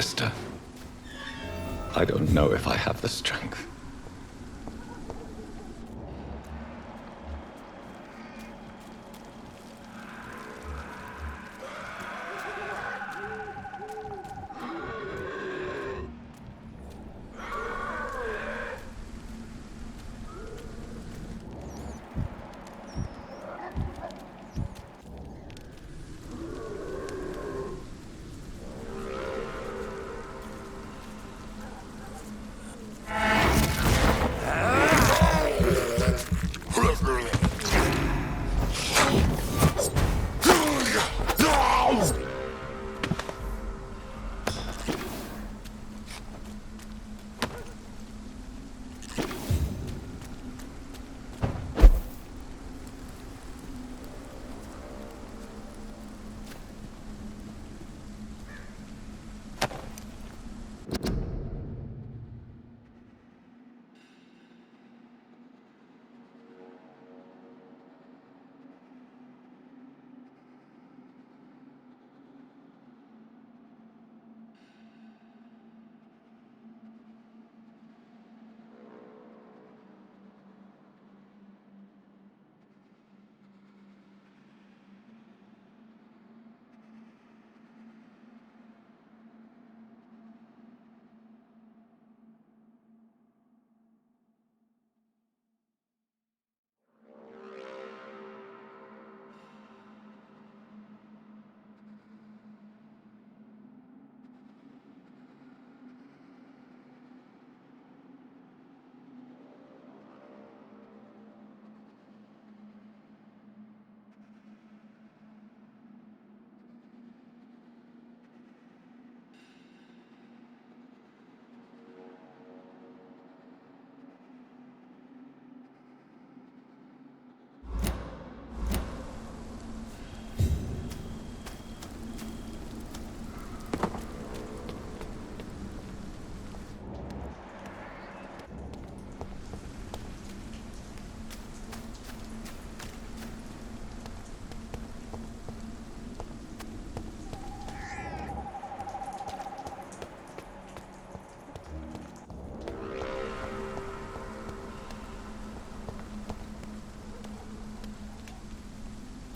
sister. I don't know if I have the strength.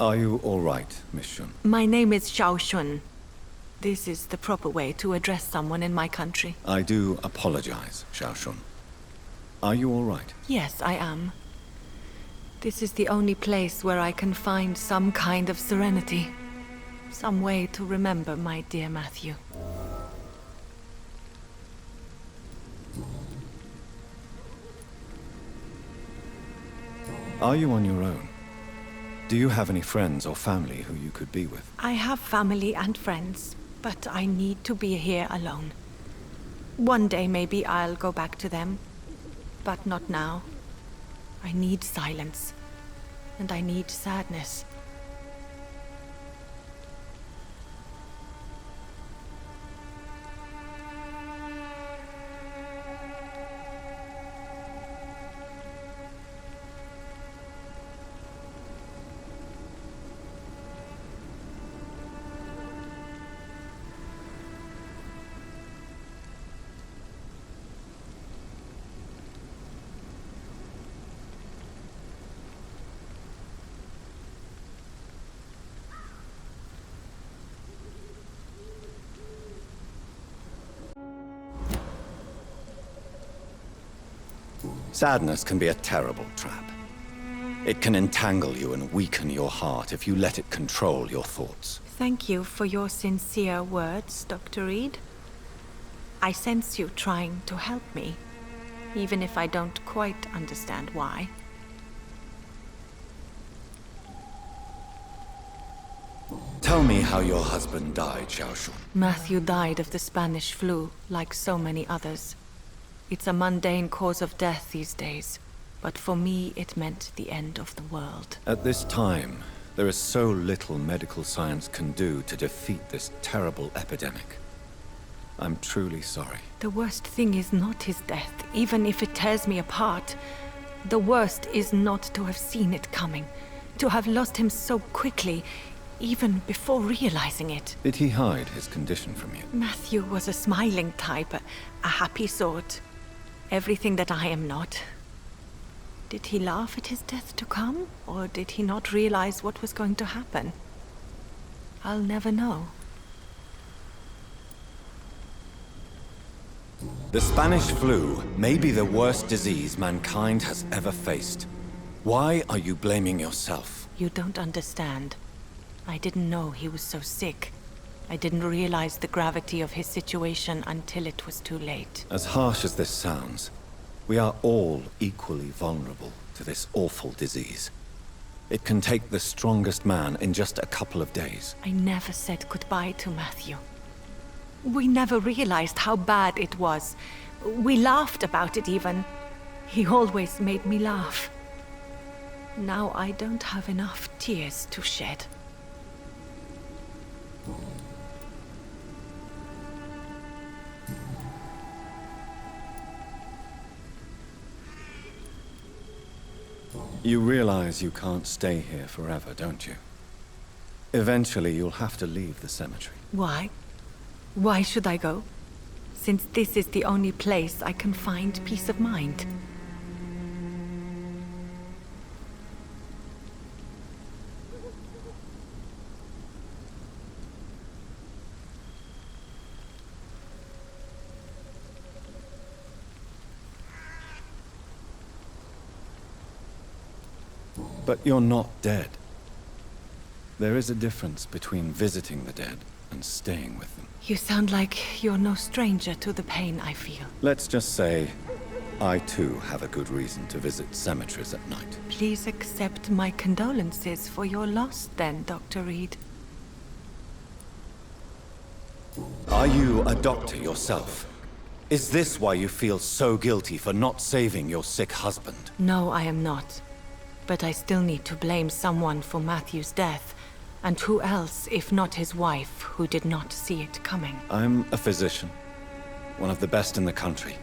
Are you all right, Miss Shun? My name is Xiao Shun. This is the proper way to address someone in my country. I do apologize, Xiao Shun. Are you all right? Yes, I am. This is the only place where I can find some kind of serenity. Some way to remember my dear Matthew. Are you on your own? Do you have any friends or family who you could be with? I have family and friends, but I need to be here alone. One day maybe I'll go back to them, but not now. I need silence, and I need sadness. Sadness can be a terrible trap. It can entangle you and weaken your heart if you let it control your thoughts. Thank you for your sincere words, Dr. Reed. I sense you trying to help me, even if I don't quite understand why. Tell me how your husband died, Xiao Shun. Matthew died of the Spanish flu, like so many others. It's a mundane cause of death these days, but for me it meant the end of the world. At this time, there is so little medical science can do to defeat this terrible epidemic. I'm truly sorry. The worst thing is not his death, even if it tears me apart. The worst is not to have seen it coming, to have lost him so quickly, even before realizing it. Did he hide his condition from you? Matthew was a smiling type, a happy sort. Everything that I am not. Did he laugh at his death to come, or did he not realize what was going to happen? I'll never know. The Spanish flu may be the worst disease mankind has ever faced. Why are you blaming yourself? You don't understand. I didn't know he was so sick. I didn't realize the gravity of his situation until it was too late. As harsh as this sounds, we are all equally vulnerable to this awful disease. It can take the strongest man in just a couple of days. I never said goodbye to Matthew. We never realized how bad it was. We laughed about it even. He always made me laugh. Now I don't have enough tears to shed. You realize you can't stay here forever, don't you? Eventually, you'll have to leave the cemetery. Why? Why should I go? Since this is the only place I can find peace of mind. But you're not dead. There is a difference between visiting the dead and staying with them. You sound like you're no stranger to the pain I feel. Let's just say, I too have a good reason to visit cemeteries at night. Please accept my condolences for your loss then, Dr. Reed. Are you a doctor yourself? Is this why you feel so guilty for not saving your sick husband? No, I am not. But I still need to blame someone for Matthew's death. And who else, if not his wife, who did not see it coming? I'm a physician, one of the best in the country.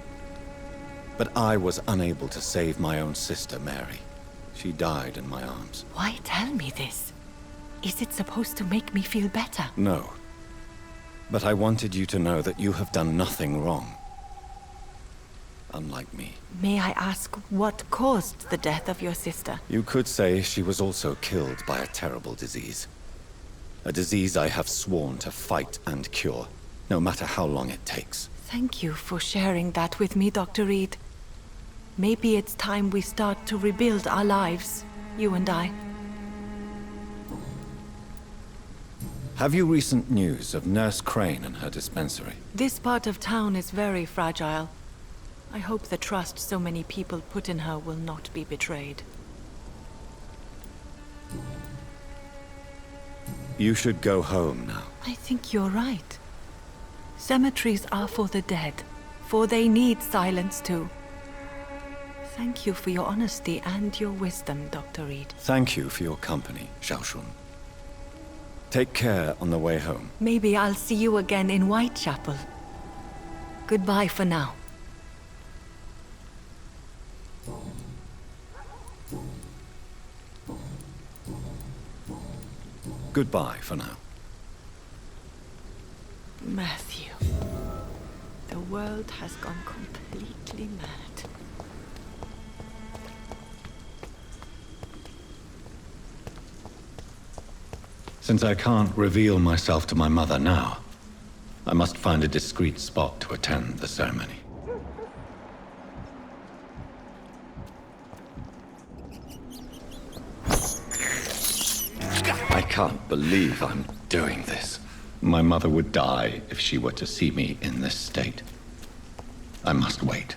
But I was unable to save my own sister, Mary. She died in my arms. Why tell me this? Is it supposed to make me feel better? No. But I wanted you to know that you have done nothing wrong. Unlike me. May I ask what caused the death of your sister? You could say she was also killed by a terrible disease. A disease I have sworn to fight and cure, no matter how long it takes. Thank you for sharing that with me, Dr. Reed. Maybe it's time we start to rebuild our lives, you and I. Have you recent news of Nurse Crane and her dispensary? This part of town is very fragile. I hope the trust so many people put in her will not be betrayed. You should go home now. I think you're right. Cemeteries are for the dead, for they need silence too. Thank you for your honesty and your wisdom, Dr. Reed. Thank you for your company, Xiaoshun. Take care on the way home. Maybe I'll see you again in Whitechapel. Goodbye for now. Goodbye for now. Matthew. The world has gone completely mad. Since I can't reveal myself to my mother now, I must find a discreet spot to attend the ceremony. I can't believe I'm doing this. My mother would die if she were to see me in this state. I must wait.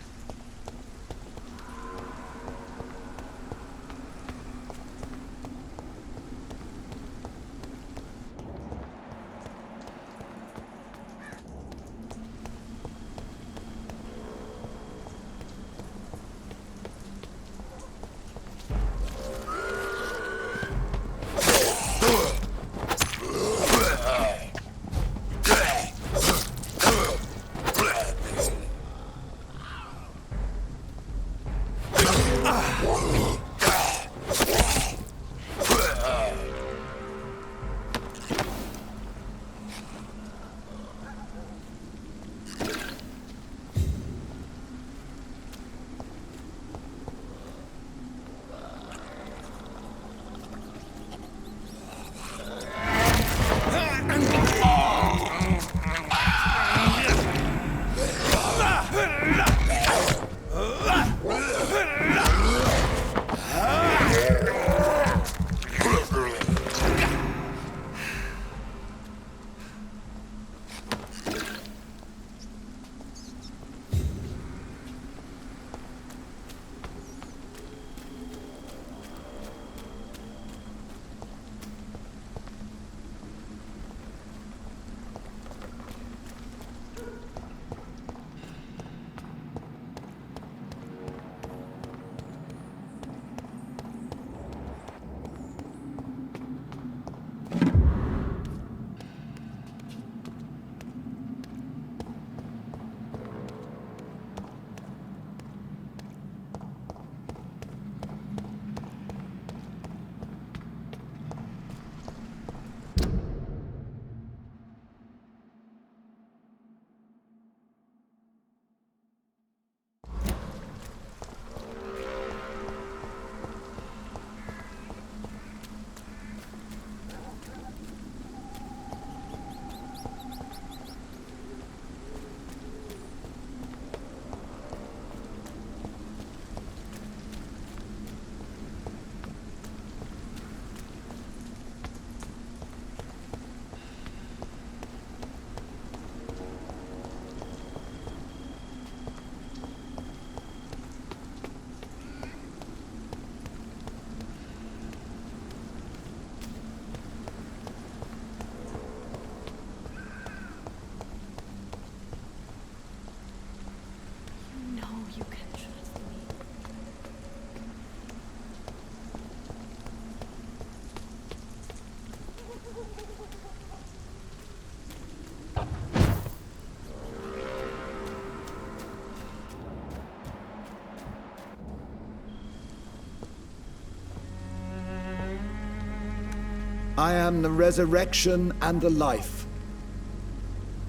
I am the resurrection and the life.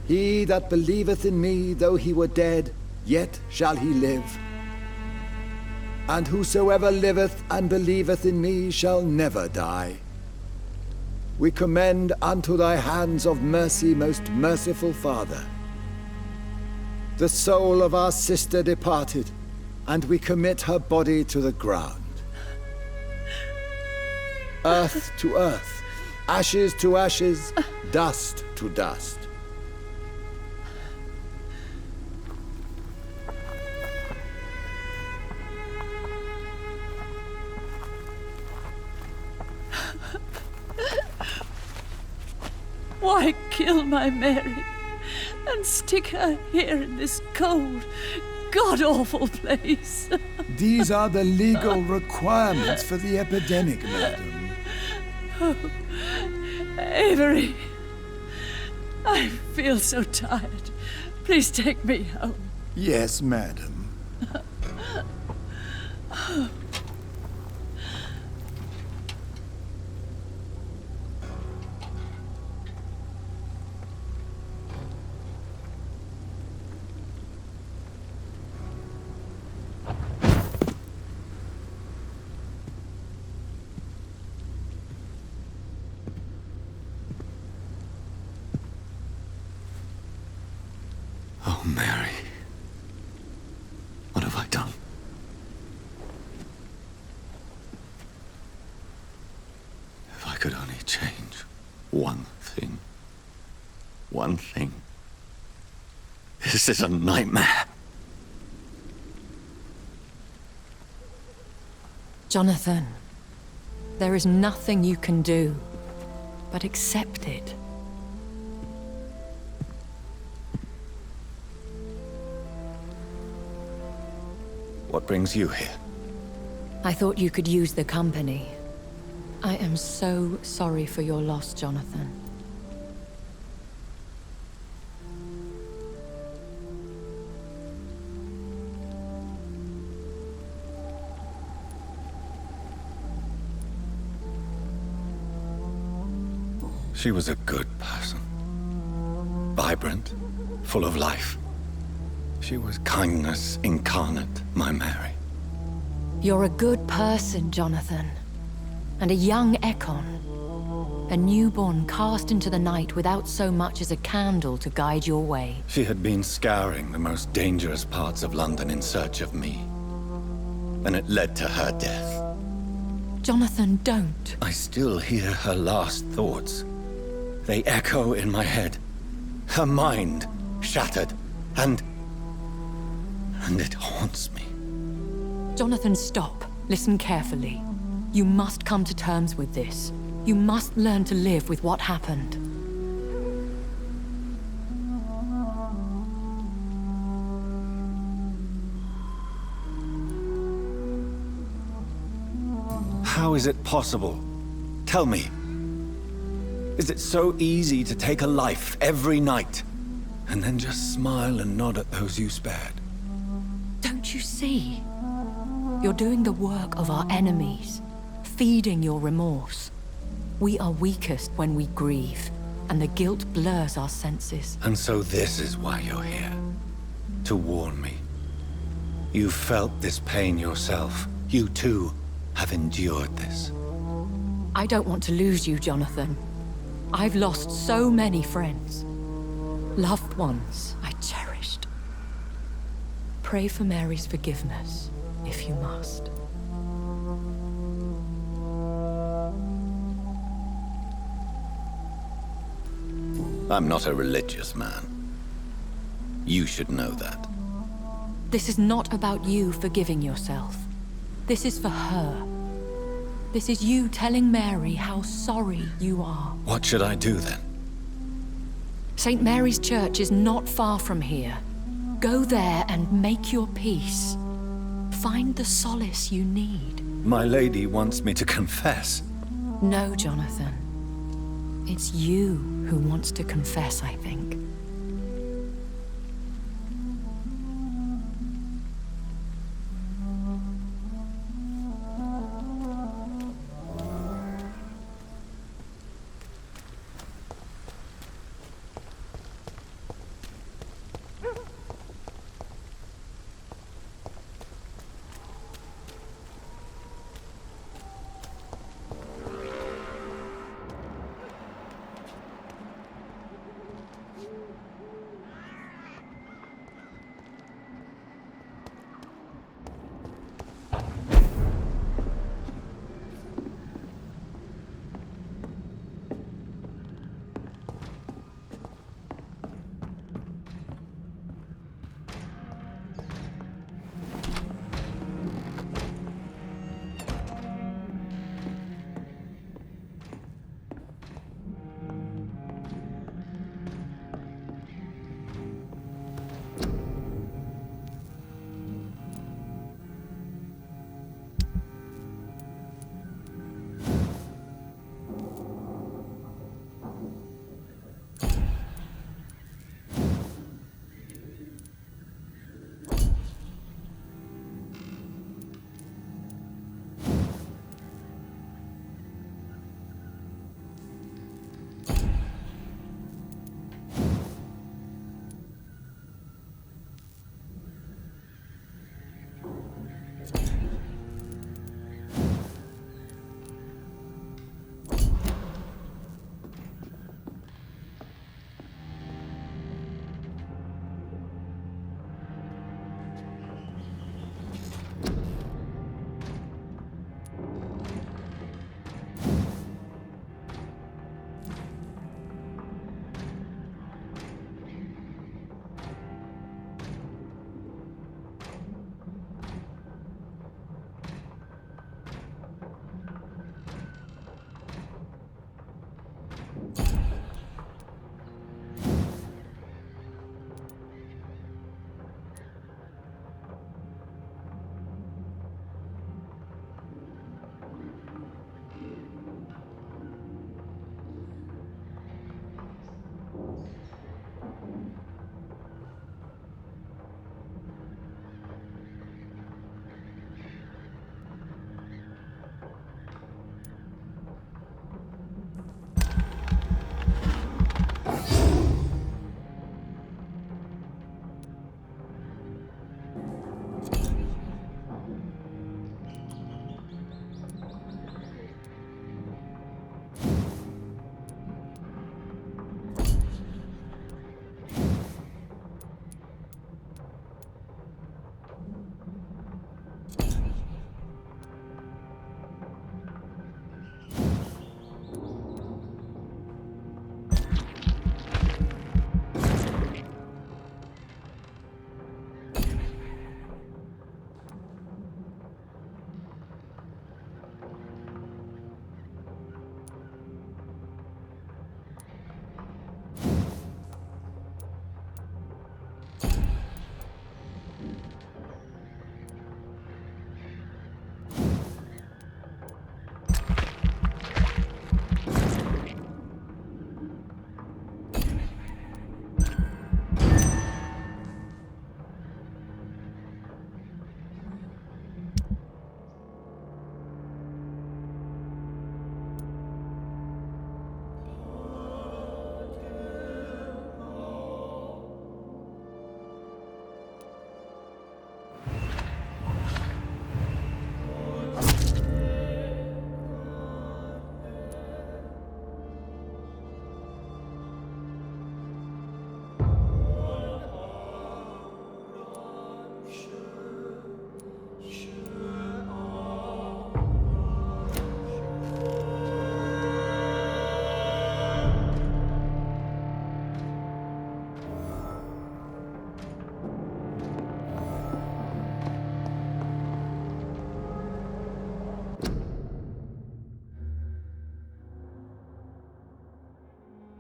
He that believeth in me, though he were dead, yet shall he live. And whosoever liveth and believeth in me shall never die. We commend unto thy hands of mercy, most merciful Father, the soul of our sister departed, and we commit her body to the ground. Earth to earth, ashes to ashes, dust to dust. Why kill my Mary and stick her here in this cold, god-awful place? These are the legal requirements for the epidemic, madam. Oh, Avery, I feel so tired. Please take me home. Yes, madam. Oh, Mary. What have I done? If I could only change one thing. One thing. This is a nightmare. Jonathan, there is nothing you can do but accept it. What brings you here? I thought you could use the company. I am so sorry for your loss, Jonathan. She was a good person. Vibrant, full of life. She was kindness incarnate, my Mary. You're a good person, Jonathan. And a young Ekon. A newborn cast into the night without so much as a candle to guide your way. She had been scouring the most dangerous parts of London in search of me. And it led to her death. Jonathan, don't. I still hear her last thoughts. They echo in my head. Her mind shattered, and it haunts me. Jonathan, stop. Listen carefully. You must come to terms with this. You must learn to live with what happened. How is it possible? Tell me. Is it so easy to take a life every night, and then just smile and nod at those you spared? Don't you see? You're doing the work of our enemies, feeding your remorse. We are weakest when we grieve, and the guilt blurs our senses. And so this is why you're here. To warn me. You've felt this pain yourself. You too have endured this. I don't want to lose you, Jonathan. I've lost so many friends. Loved ones I cherished. Pray for Mary's forgiveness, if you must. I'm not a religious man. You should know that. This is not about you forgiving yourself. This is for her. This is you telling Mary how sorry you are. What should I do then? St. Mary's Church is not far from here. Go there and make your peace. Find the solace you need. My lady wants me to confess. No, Jonathan. It's you who wants to confess, I think.